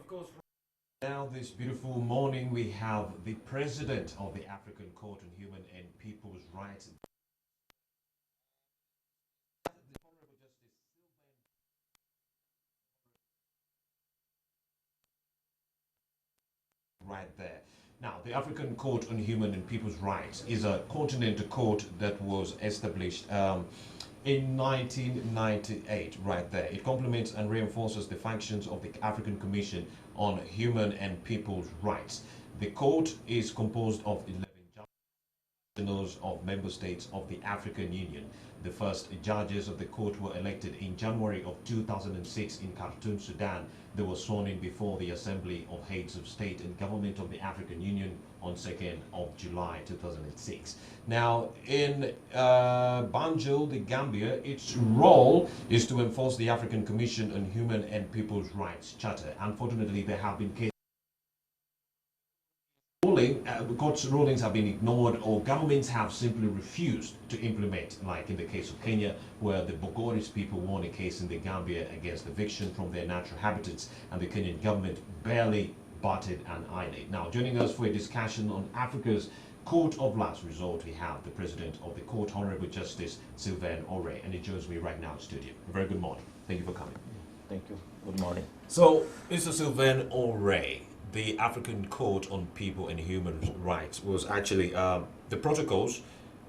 Of course, now this beautiful morning we have the president of the African Court on Human and People's Rights. Right there. Now, the African Court on Human and People's Rights is a continental court that was established in 1998, right there. It complements and reinforces the functions of the African Commission on Human and People's Rights. The court is composed of 11 judges of member states of the African Union. The first judges of the court were elected in January of 2006 in Khartoum, Sudan. They were sworn in before the Assembly of Heads of State and Government of the African Union on 2nd of July 2006. Now, in Banjul, the Gambia, its role is to enforce the African Commission on Human and People's Rights Charter. Unfortunately, there have been cases court's rulings have been ignored or governments have simply refused to implement, like in the case of Kenya, where the Bogoris people won a case in the Gambia against eviction from their natural habitats, and the Kenyan government barely batted an eyelid. Now, joining us for a discussion on Africa's court of last resort, we have the president of the court, Honorable Justice Sylvain Oré, and he joins me right now in studio. A very good morning. Thank you for coming. Thank you. Good morning. So, Mr. Sylvain Oré, the African Court on People and Human Rights was actually, the protocols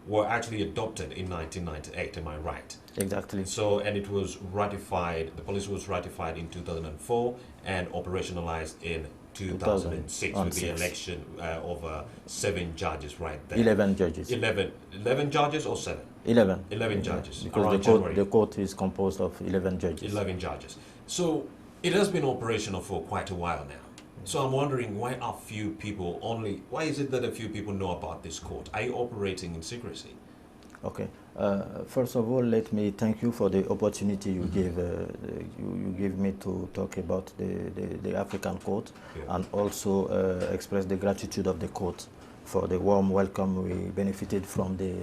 were actually adopted in 1998, am I right? Exactly. So, and it was ratified, the policy was ratified in 2004 and operationalized in 2006 with the election of 7 judges right there. 11 judges. 11 judges or 7? 11. 11 judges. Because the court is composed of 11 judges. 11 judges. So, it has been operational for quite a while now. So I'm wondering, why is it that a few people know about this court? Are you operating in secrecy? Okay. First of all, let me thank you for the opportunity you gave you gave me to talk about the African Court, and also express the gratitude of the court for the warm welcome we benefited from the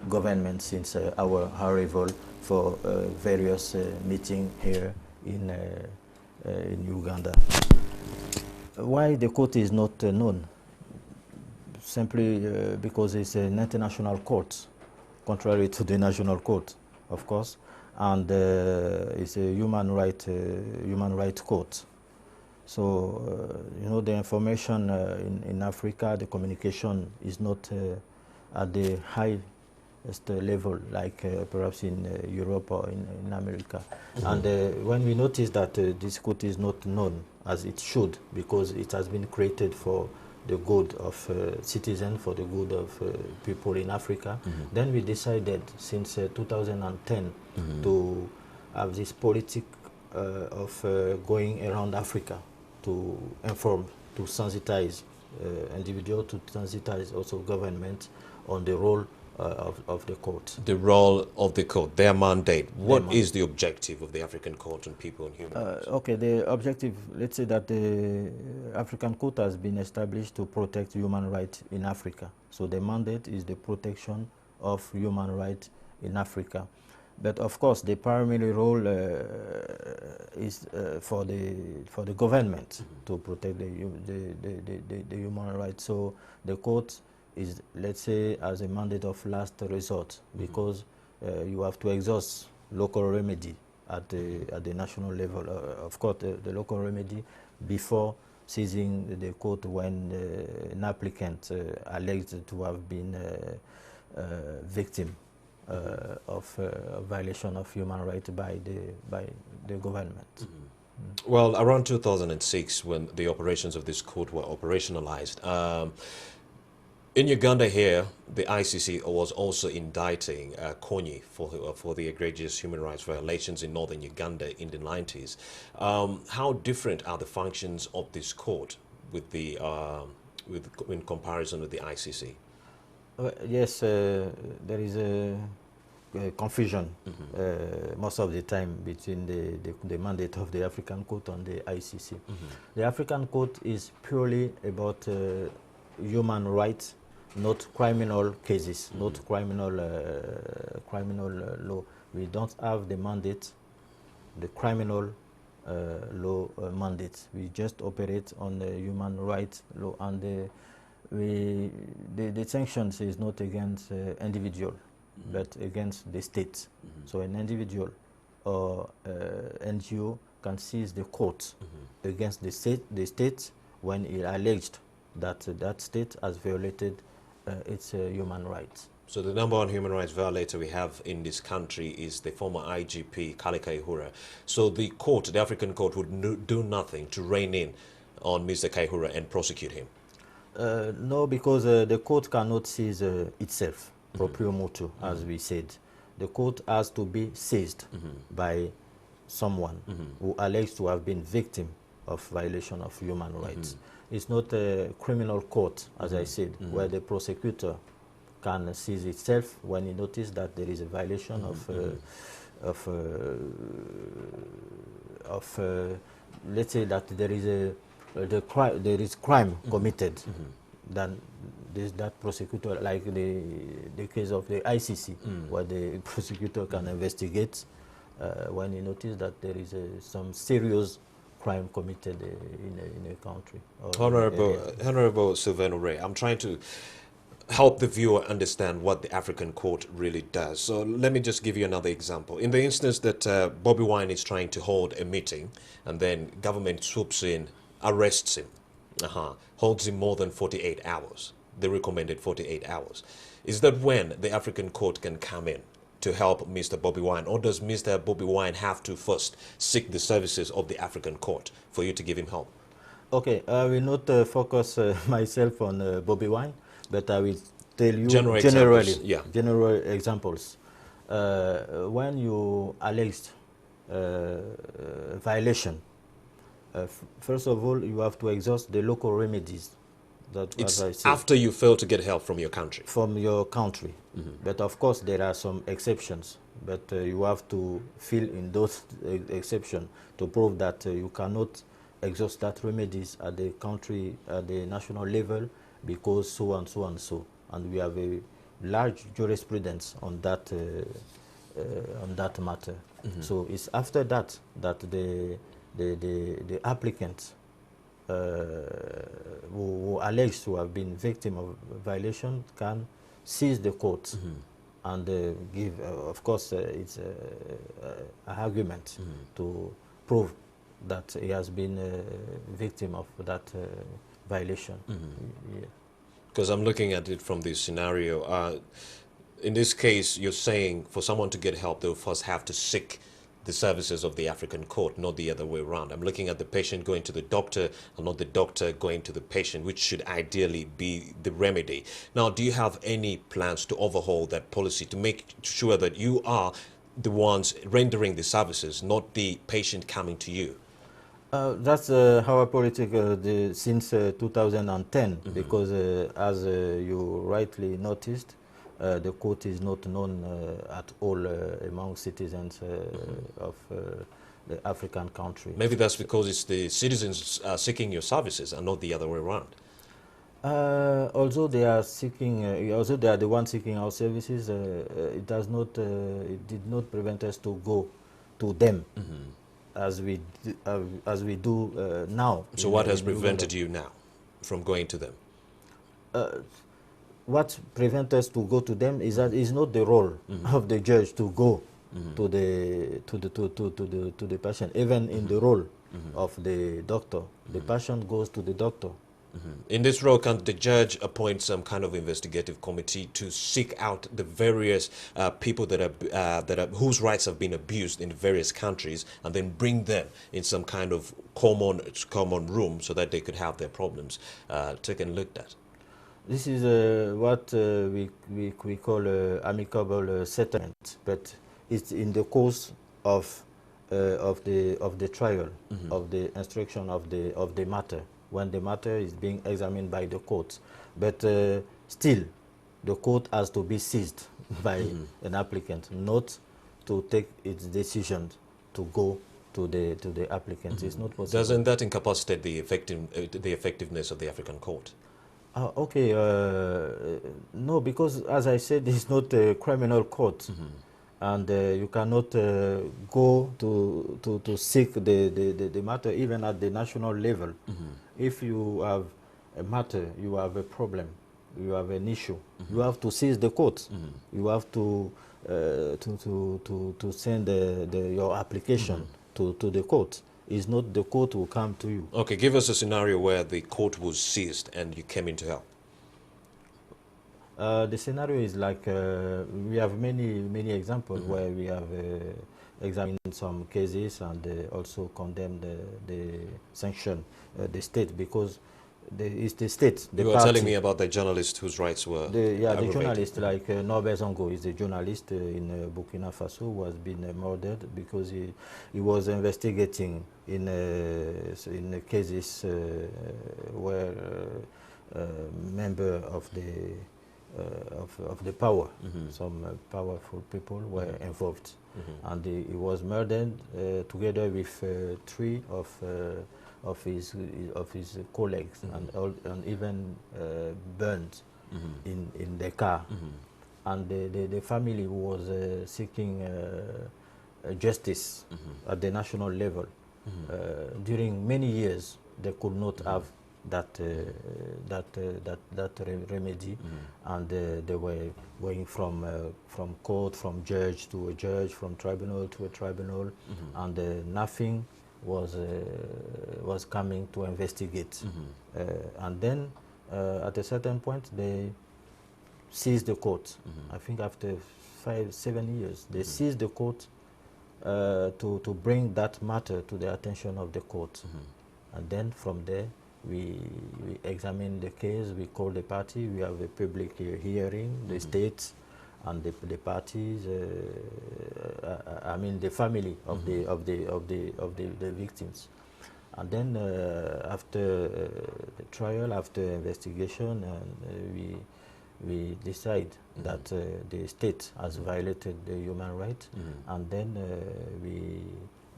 government since our arrival for various meetings here in Uganda. Why the court is not known? Simply because it's an international court, contrary to the national court, of course, and it's a human right court. So you know, the information in Africa, the communication is not at the highest level, like perhaps in Europe or in America. And when we notice that this court is not known as it should, because it has been created for the good of citizens, for the good of people in Africa, then we decided since 2010 to have this politic of going around Africa to inform, to sensitize individuals, to sensitize also government on the role of the court. The role of the court, their mandate. What is the objective of the African Court on People and Human Rights? Okay, the objective, let's say that the African Court has been established to protect human rights in Africa. So the mandate is the protection of human rights in Africa. But of course, the primary role is for the government to protect the human rights. So the court is, let's say, as a mandate of last resort, because you have to exhaust local remedy at the national level. Of course, the local remedy before seizing the court when an applicant alleged to have been victim of violation of human rights by the government. Well, around 2006, when the operations of this court were operationalized, in Uganda here, the ICC was also indicting Kony for the egregious human rights violations in northern Uganda in the 90s. How different are the functions of this court with in comparison with the ICC? Yes, there is a confusion most of the time between the mandate of the African Court and the ICC. The African Court is purely about human rights, not criminal cases, not criminal law. We don't have the mandate, the criminal law mandate. We just operate on the human rights law, and the sanctions is not against individual, but against the state. So an individual or NGO can seize the court against the state when it alleged that that state has violated its human rights. So the number one human rights violator we have in this country is the former IGP, Kale Kaihura. So the court, the African court, would do nothing to rein in on Mr. Kaihura and prosecute him? No, because the court cannot seize itself, proprio motu, as we said. The court has to be seized by someone who alleged to have been victim of violation of human rights. It's not a criminal court, as I said, where the prosecutor can seize itself when he notices that there is a violation of let's say that there is there is crime committed. Then that prosecutor, like the case of the ICC, where the prosecutor can investigate when he notices that there is some serious crime committed in a country. Honorable Sylvain Ray, I'm trying to help the viewer understand what the African court really does. So let me just give you another example. In the instance that Bobi Wine is trying to hold a meeting and then government swoops in, arrests him, holds him more than 48 hours, the recommended 48 hours. Is that when the African court can come in to help Mr. Bobi Wine, or does Mr. Bobi Wine have to first seek the services of the African court for you to give him help? Okay, I will not focus myself on Bobi Wine, but I will tell you general examples. When you alleged violation, first of all, you have to exhaust the local remedies. That, it's as I said, after you fail to get help from your country. From your country. But of course, there are some exceptions. But you have to fill in those exceptions to prove that you cannot exhaust that remedies at the country, at the national level, because so and so and so. And we have a large jurisprudence on that matter. So it's after that that the applicant who alleged to have been victim of violation can seize the court and give, of course, it's an argument to prove that he has been a victim of that violation. Because I'm looking at it from this scenario. In this case, you're saying for someone to get help, they'll first have to seek the services of the African court, not the other way around. I'm looking at the patient going to the doctor and not the doctor going to the patient, which should ideally be the remedy. Now, do you have any plans to overhaul that policy to make sure that you are the ones rendering the services, not the patient coming to you? That's our policy since 2010, because as you rightly noticed, the court is not known at all among citizens of the African country. Maybe that's because it's the citizens seeking your services and not the other way around. Although they are seeking, although they are the ones seeking our services, it does not, it did not prevent us to go to them as we do now. So what has prevented you now from going to them? What prevents us to go to them is that it's not the role of the judge to go to the patient. Even in the role of the doctor, the patient goes to the doctor. In this role, can the judge appoint some kind of investigative committee to seek out the various people that are whose rights have been abused in various countries, and then bring them in some kind of common room so that they could have their problems taken and looked at? This is what we call amicable settlement, but it's in the course of the trial, of the instruction of the matter, when the matter is being examined by the court. But still, the court has to be seized by an applicant, not to take its decision to go to the applicant. It's not possible. Doesn't that incapacitate the effectiveness of the African court? Okay, no, because as I said, it's not a criminal court. and you cannot go to seek the matter even at the national level. If you have a matter, you have a problem, you have an issue, you have to seize the court. You have to send your application to the court. It's not the court who come to you. Okay, give us a scenario where the court was seized and you came in to help. The scenario is like we have many examples where we have examined some cases and also condemned the sanction the state, because it's the state. You were telling me about the journalist whose rights were the aggravated. journalist like Norbert Zongo is a journalist in Burkina Faso who has been murdered because he was investigating in cases where member of the power, some powerful people were involved, and he was murdered together with three of his colleagues, and even burned in the car. And the family was seeking justice at the national level. During many years, they could not have that remedy, and they were going from court, from judge to a judge, from tribunal to a tribunal, and nothing was coming to investigate. And then at a certain point they seized the court. I think after 5-7 years they seized the court to bring that matter to the attention of the court. And then from there we examine the case, we call the party, we have a public hearing, the states and the parties, I mean the family of the victims. And then after the trial, after investigation, we decide that the state has violated the human rights, and then we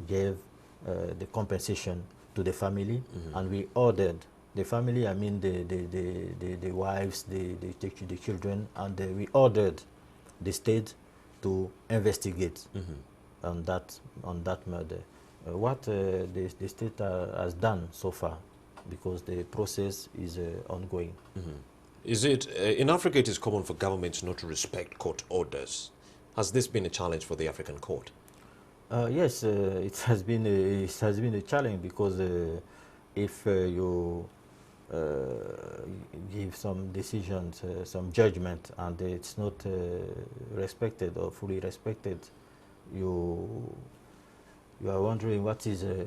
gave the compensation to the family, and we ordered the family, I mean the wives, the children, and we ordered the state to investigate on that murder. What the state has done so far, because the process is ongoing. Is it in Africa? It is common for governments not to respect court orders. Has this been a challenge for the African court? Yes, it has been a challenge, because if you give some decisions, some judgment, and it's not respected or fully respected, you are wondering what is your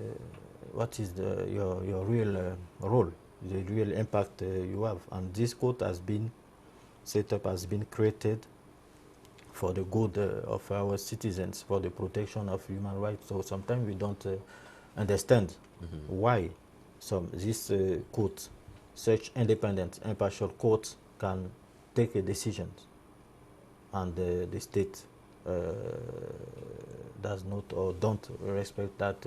real role, the real impact you have. And this court has been set up, has been created for the good of our citizens, for the protection of human rights. So sometimes we don't understand why this court, such independent, impartial court, can take a decision, and the state does not or don't respect that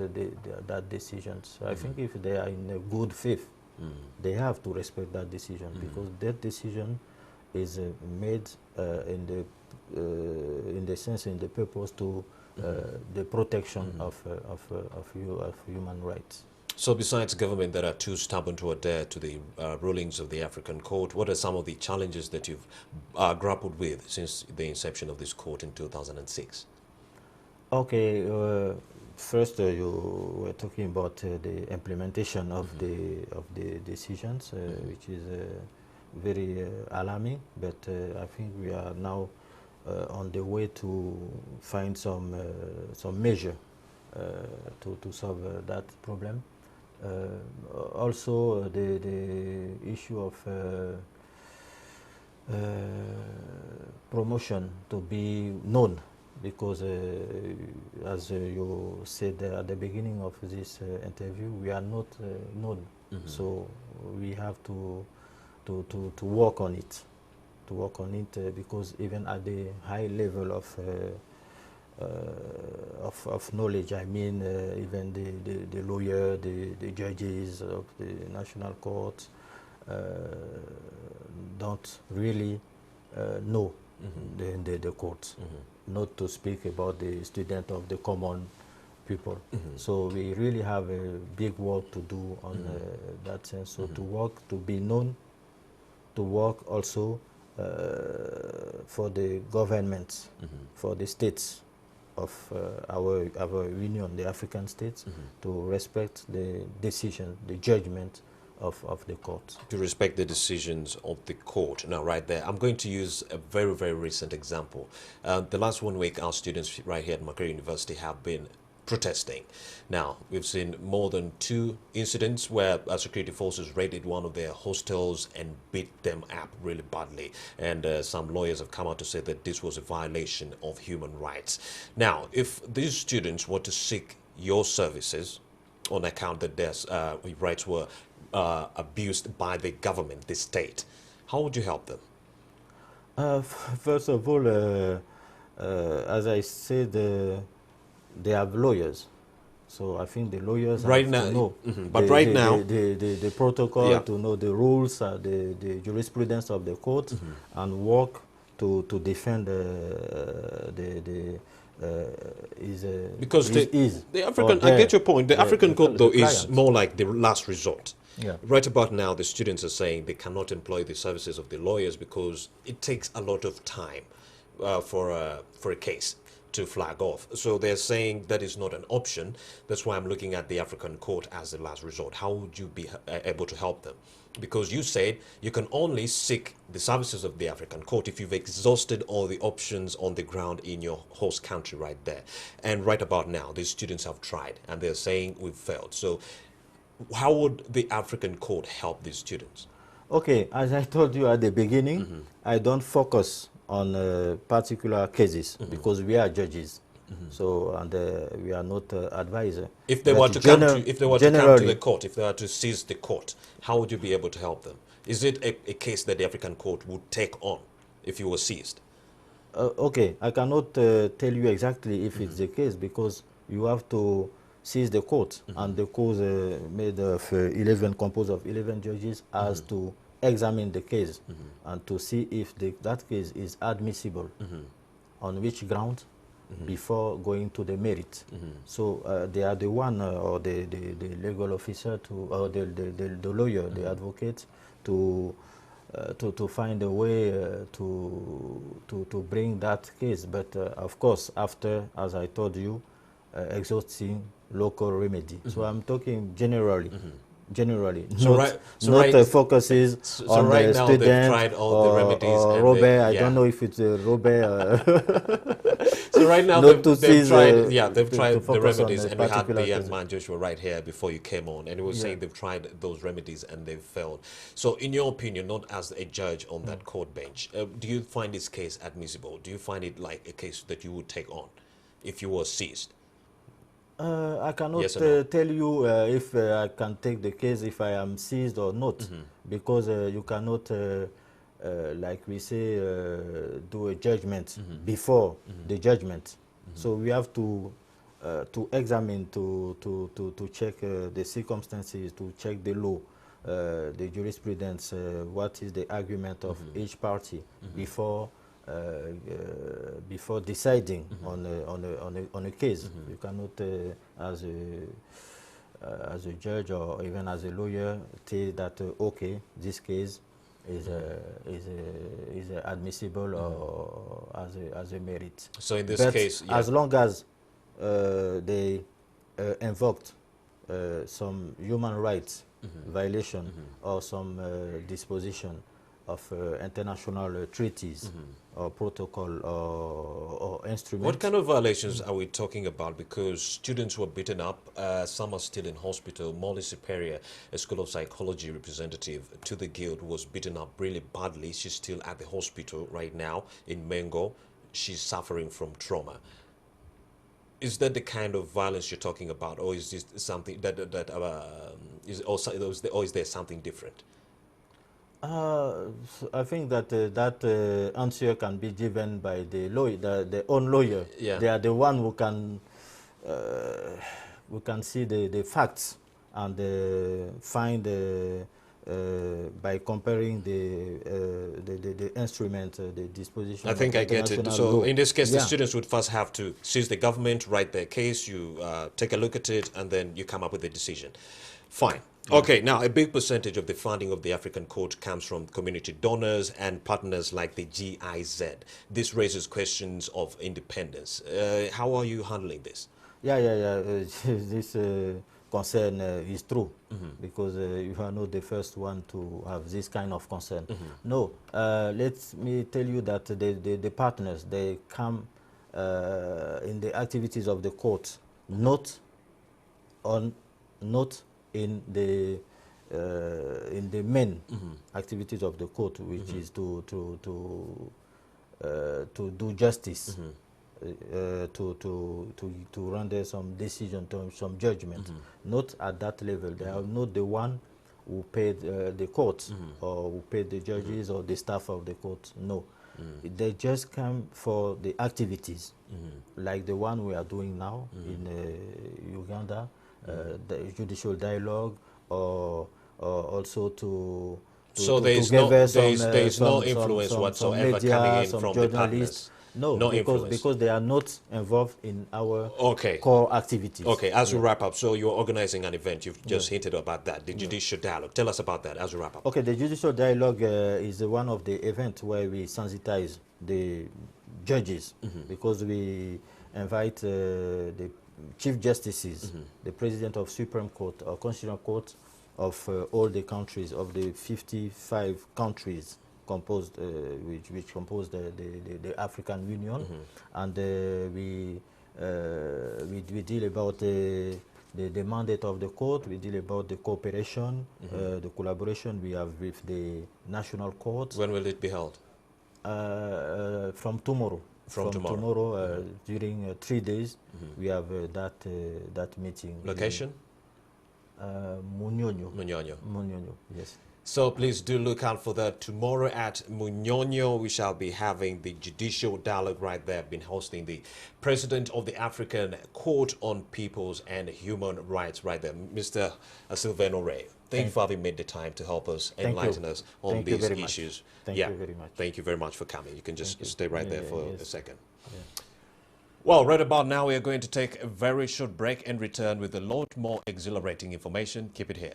decision. So I think if they are in a good faith, they have to respect that decision, because that decision is made in the sense, in the purpose to the protection of human rights. So besides government that are too stubborn to adhere to the rulings of the African court, what are some of the challenges that you've grappled with since the inception of this court in 2006? Okay, first you were talking about the implementation of the decisions, which is very alarming, but I think we are now on the way to find some measure to solve that problem. Also, the issue of promotion to be known, because as you said at the beginning of this interview, we are not known, so we have to work on it, because even at the high level of knowledge, I mean even the lawyer, the judges of the national court don't really know the courts. not to speak about the student of the common people. So we really have a big work to do on that sense. So to work, to be known, to work also for the governments, for the states of our union, the African states, to respect the decision, the judgment of the court. To respect the decisions of the court. Now, right there, I'm going to use a very, very recent example. The last 1 week, our students right here at Makerere University have been protesting. Now, we've seen more than 2 incidents where security forces raided one of their hostels and beat them up really badly. And some lawyers have come out to say that this was a violation of human rights. Now, if these students were to seek your services on account that their rights were abused by the government, the state, how would you help them? First of all, as I said, they have lawyers, so I think the lawyers right have now, to know but right now, the protocol, yeah, to know the rules, the jurisprudence of the court, and work to defend because the African, I get your point. The African court, though, is more like the last resort. Yeah. Right about now, the students are saying they cannot employ the services of the lawyers because it takes a lot of time for a case to flag off. So they're saying that is not an option. That's why I'm looking at the African court as the last resort. How would you be able to help them? Because you said you can only seek the services of the African court if you've exhausted all the options on the ground in your host country right there. And right about now, these students have tried and they're saying we've failed. So how would the African court help these students? Okay, as I told you at the beginning, I don't focus on particular cases because we are judges. So, and we are not advisor. If they were to come to, if they were to come to the court, if they were to seize the court, how would you be able to help them? Is it a case that the African court would take on if you were seized? Okay, I cannot tell you exactly if it's the case because you have to seize the court, and the court made of 11, composed of 11 judges, has to examine the case and to see if that case is admissible, on which ground, before going to the merit. So they are the one, or the legal officer, or the lawyer, the advocate, to find a way to bring that case. But of course, after, as I told you, exhausting local remedy. So I'm talking generally. Generally, not focuses on right the now student, they've tried all the remedies, or Robert. I don't know if it's Robert. So right now they've tried, they've tried the remedies, and we had the young man Joshua right here before you came on, and he was saying they've tried those remedies and they've failed. So in your opinion, not as a judge on that court bench, do you find this case admissible? Do you find it like a case that you would take on if you were seized? I cannot tell you if I can take the case if I am seized or not, because you cannot, like we say, do a judgment before the judgment. So we have to examine, to check the circumstances, to check the law, the jurisprudence, what is the argument of each party before deciding on a case. You cannot, as a judge or even as a lawyer, say that okay, this case is admissible or as a merit. So in this case, as long as they invoked some human rights violation or some disposition of international treaties or protocol or instruments. What kind of violations are we talking about? Because students were beaten up, some are still in hospital. Molly Superior, a School of Psychology representative to the Guild, was beaten up really badly. She's still at the hospital right now in Mengo. She's suffering from trauma. Is that the kind of violence you're talking about, or is this something or is there something different? I think that that answer can be given by the lawyer, the own lawyer. Yeah. They are the one who can see the facts and find by comparing the instrument, the disposition. I think I get it. So law. in this case, Yeah. the students would first have to, since the government write their case, you take a look at it, and then you come up with a decision. Fine. Okay, now a big percentage of the funding of the African Court comes from community donors and partners like the GIZ. This raises questions of independence. How are you handling this? Yeah. This concern is true, because you are not the first one to have this kind of concern. No, let me tell you that the partners, they come in the activities of the court, not in the main activities of the court, which is to do justice, to render some decision, some judgment. Not at that level. They are not the one who paid the court or who paid the judges or the staff of the court. No. They just come for the activities, like the one we are doing now in Uganda, the judicial dialogue, or also to So there is no influence whatsoever media, coming in some from the partners. No, because they are not involved in our core activities. Okay, as we wrap up, so you're organizing an event. You've just hinted about that, the judicial dialogue. Tell us about that as we wrap up. Okay, the judicial dialogue is one of the events where we sensitize the judges, because we invite the chief justices, the president of Supreme Court or Constitutional Court of all the countries, of the 55 countries composed, which compose the African Union, and we deal about the mandate of the court. We deal about the cooperation, the collaboration we have with the national courts. When will it be held? From tomorrow. From tomorrow, during 3 days, we have that meeting. Location? Munyonyo. Munyonyo. Munyonyo, yes. So please do look out for that. Tomorrow at Munyonyo, we shall be having the judicial dialogue right there. I've been hosting the president of the African Court on Peoples and Human Rights right there, Mr. Sylvain Ray. Thank you for having made the time to help us, enlighten us on these issues. Thank you very much. Thank you very much for coming. You can just stay right there for a second. Yeah. Well, right about now, we are going to take a very short break and return with a lot more exhilarating information. Keep it here.